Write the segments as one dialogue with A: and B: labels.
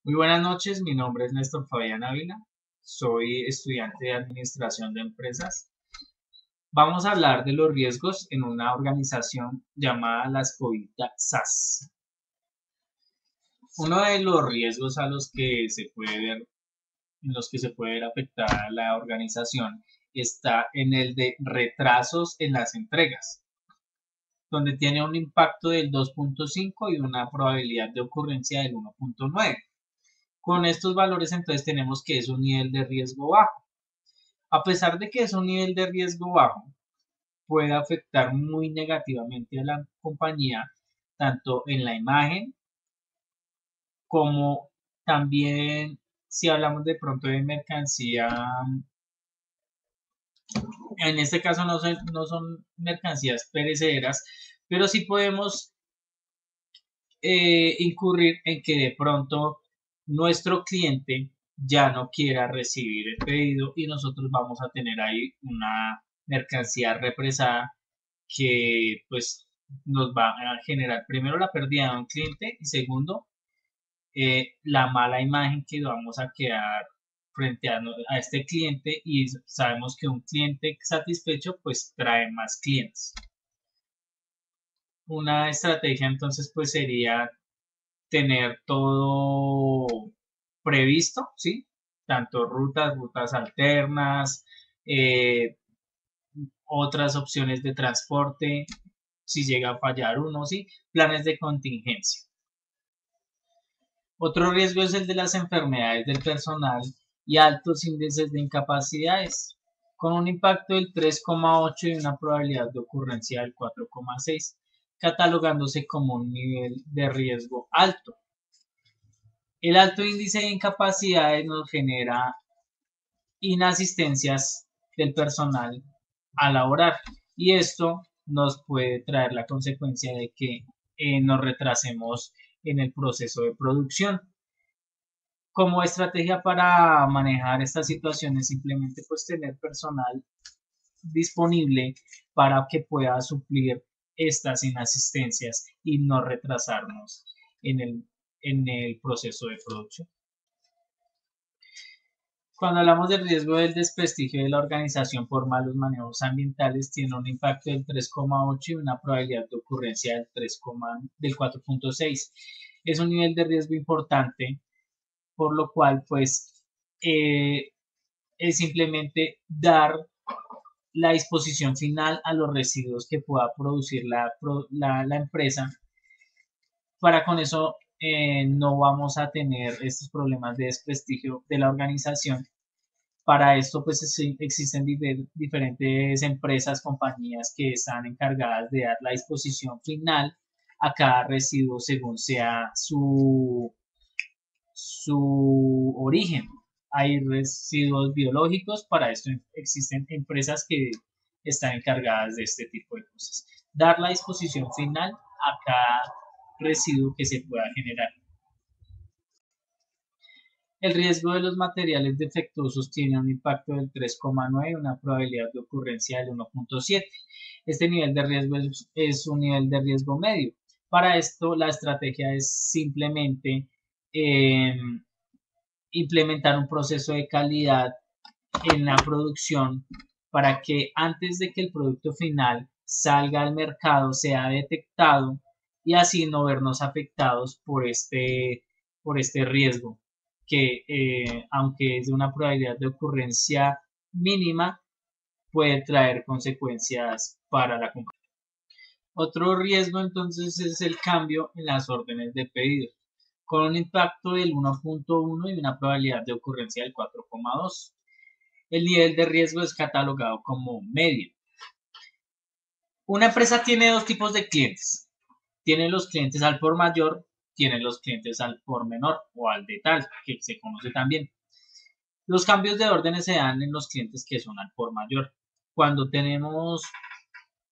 A: Muy buenas noches, mi nombre es Néstor Fabián Ávila, soy estudiante de Administración de Empresas. Vamos a hablar de los riesgos en una organización llamada la Escobita SAS. Uno de los riesgos a los que se puede ver, en los que se puede ver afectada la organización está en el de retrasos en las entregas, donde tiene un impacto del 2.5 y una probabilidad de ocurrencia del 1.9. Con estos valores entonces tenemos que es un nivel de riesgo bajo. A pesar de que es un nivel de riesgo bajo, puede afectar muy negativamente a la compañía, tanto en la imagen como también si hablamos de pronto de mercancía. En este caso no son mercancías perecederas, pero sí podemos incurrir en que de pronto nuestro cliente ya no quiera recibir el pedido y nosotros vamos a tener ahí una mercancía represada que pues nos va a generar primero la pérdida de un cliente y segundo la mala imagen que vamos a quedar frente a este cliente, y sabemos que un cliente satisfecho pues trae más clientes. Una estrategia entonces pues sería tener todo previsto, ¿sí? Tanto rutas alternas, eh, otras opciones de transporte, si llega a fallar uno, ¿sí? Planes de contingencia. Otro riesgo es el de las enfermedades del personal y altos índices de incapacidades, con un impacto del 3,8 y una probabilidad de ocurrencia del 4,6, catalogándose como un nivel de riesgo alto. El alto índice de incapacidades nos genera inasistencias del personal a laborar, y esto nos puede traer la consecuencia de que nos retrasemos en el proceso de producción. Como estrategia para manejar estas situaciones, simplemente pues tener personal disponible para que pueda suplir estas inasistencias y no retrasarnos en el proceso de producción. Cuando hablamos del riesgo del desprestigio de la organización por malos manejos ambientales, tiene un impacto del 3,8 y una probabilidad de ocurrencia del 4,6. Es un nivel de riesgo importante, por lo cual pues es simplemente dar la disposición final a los residuos que pueda producir la empresa. Para con eso no vamos a tener estos problemas de desprestigio de la organización. Para esto, pues existen diferentes empresas, compañías que están encargadas de dar la disposición final a cada residuo según sea su origen. Hay residuos biológicos, para esto existen empresas que están encargadas de este tipo de cosas. Dar la disposición final a cada residuo que se pueda generar. El riesgo de los materiales defectuosos tiene un impacto del 3,9 y una probabilidad de ocurrencia del 1,7. Este nivel de riesgo es un nivel de riesgo medio. Para esto, la estrategia es simplemente implementar un proceso de calidad en la producción para que antes de que el producto final salga al mercado sea detectado y así no vernos afectados por este riesgo que aunque es de una probabilidad de ocurrencia mínima, puede traer consecuencias para la compañía. Otro riesgo entonces es el cambio en las órdenes de pedido, con un impacto del 1,1 y una probabilidad de ocurrencia del 4,2. El nivel de riesgo es catalogado como medio. Una empresa tiene dos tipos de clientes. Tiene los clientes al por mayor, tiene los clientes al por menor o al de tal, que se conoce también. Los cambios de órdenes se dan en los clientes que son al por mayor. Cuando tenemos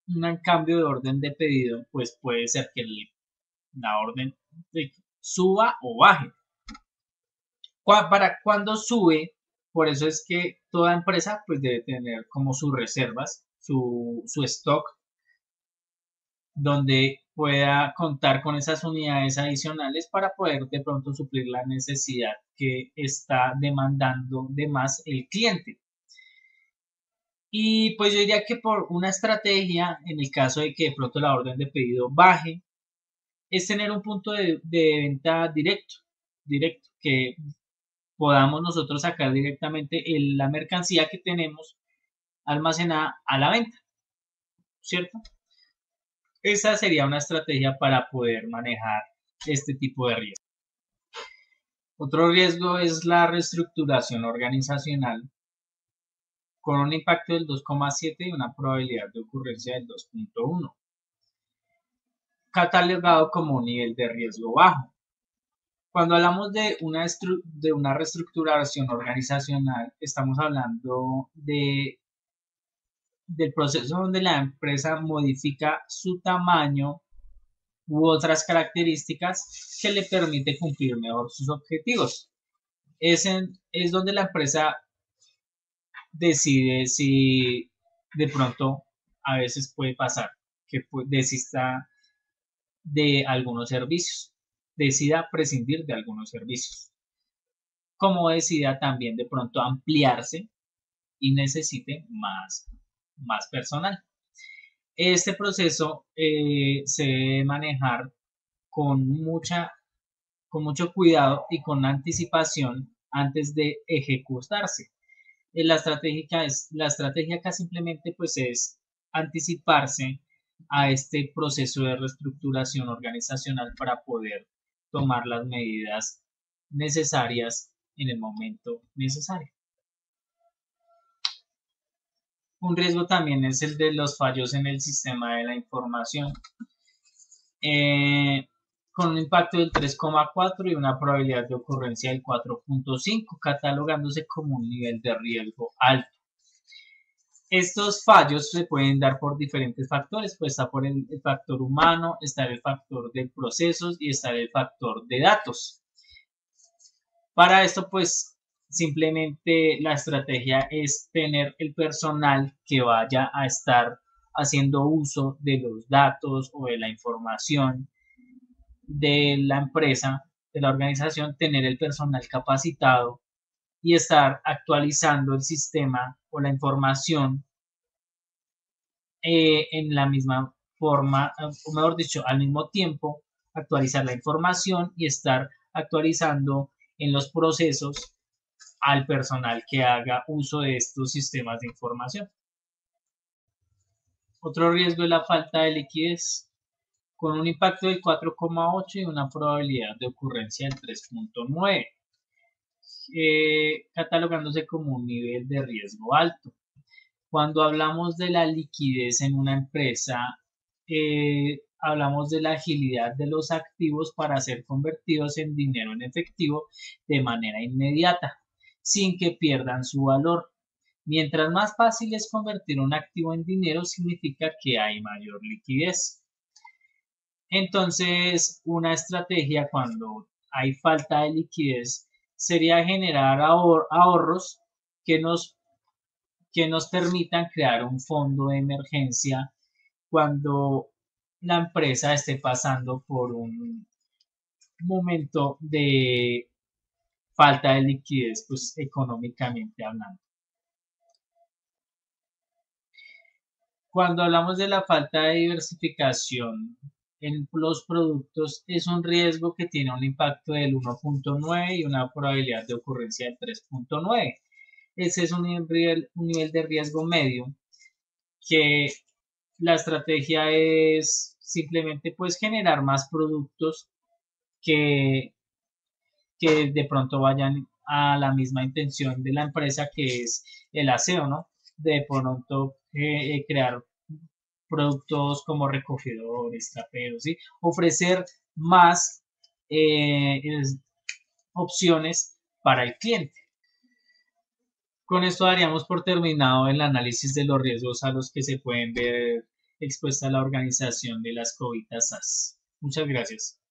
A: un cambio de orden de pedido, pues puede ser que la orden suba o baje. Para cuando sube, por eso es que toda empresa pues debe tener como sus reservas, su stock, donde pueda contar con esas unidades adicionales para poder de pronto suplir la necesidad que está demandando de más el cliente. Y pues yo diría que por una estrategia, en el caso de que de pronto la orden de pedido baje, es tener un punto de venta directo, que podamos nosotros sacar directamente la mercancía que tenemos almacenada a la venta, ¿cierto? Esa sería una estrategia para poder manejar este tipo de riesgo. Otro riesgo es la reestructuración organizacional con un impacto del 2,7 y una probabilidad de ocurrencia del 2,1, catalogado como un nivel de riesgo bajo. Cuando hablamos de una reestructuración organizacional, estamos hablando del proceso donde la empresa modifica su tamaño u otras características que le permite cumplir mejor sus objetivos. Es donde la empresa decide si de pronto a veces puede pasar que desista de algunos servicios, decida prescindir de algunos servicios, como decida también de pronto ampliarse y necesite más personal. Este proceso se debe manejar con mucho cuidado y con anticipación antes de ejecutarse. La estrategia acá simplemente pues es anticiparse a este proceso de reestructuración organizacional para poder tomar las medidas necesarias en el momento necesario. Un riesgo también es el de los fallos en el sistema de la información, con un impacto del 3,4 y una probabilidad de ocurrencia del 4,5, catalogándose como un nivel de riesgo alto. Estos fallos se pueden dar por diferentes factores, pues está por el factor humano, está el factor de procesos y está el factor de datos. Para esto, pues simplemente la estrategia es tener el personal que vaya a estar haciendo uso de los datos o de la información de la empresa, de la organización, tener el personal capacitado y estar actualizando el sistema o la información en la misma forma, o mejor dicho, al mismo tiempo, actualizar la información y estar actualizando en los procesos al personal que haga uso de estos sistemas de información. Otro riesgo es la falta de liquidez, con un impacto del 4,8 y una probabilidad de ocurrencia del 3,9, catalogándose como un nivel de riesgo alto. Cuando hablamos de la liquidez en una empresa, hablamos de la agilidad de los activos para ser convertidos en dinero en efectivo de manera inmediata, sin que pierdan su valor. Mientras más fácil es convertir un activo en dinero, significa que hay mayor liquidez. Entonces, una estrategia cuando hay falta de liquidez sería generar ahorros que nos permitan crear un fondo de emergencia cuando la empresa esté pasando por un momento de falta de liquidez, pues económicamente hablando. Cuando hablamos de la falta de diversificación en los productos, es un riesgo que tiene un impacto del 1,9 y una probabilidad de ocurrencia del 3,9. Ese es un nivel de riesgo medio, que la estrategia es simplemente pues generar más productos que de pronto vayan a la misma intención de la empresa, que es el aseo, ¿no? De pronto crear productos como recogedores, traperos, ¿sí? Ofrecer más opciones para el cliente. Con esto daríamos por terminado el análisis de los riesgos a los que se pueden ver expuesta la organización de las cobitas SAS. Muchas gracias.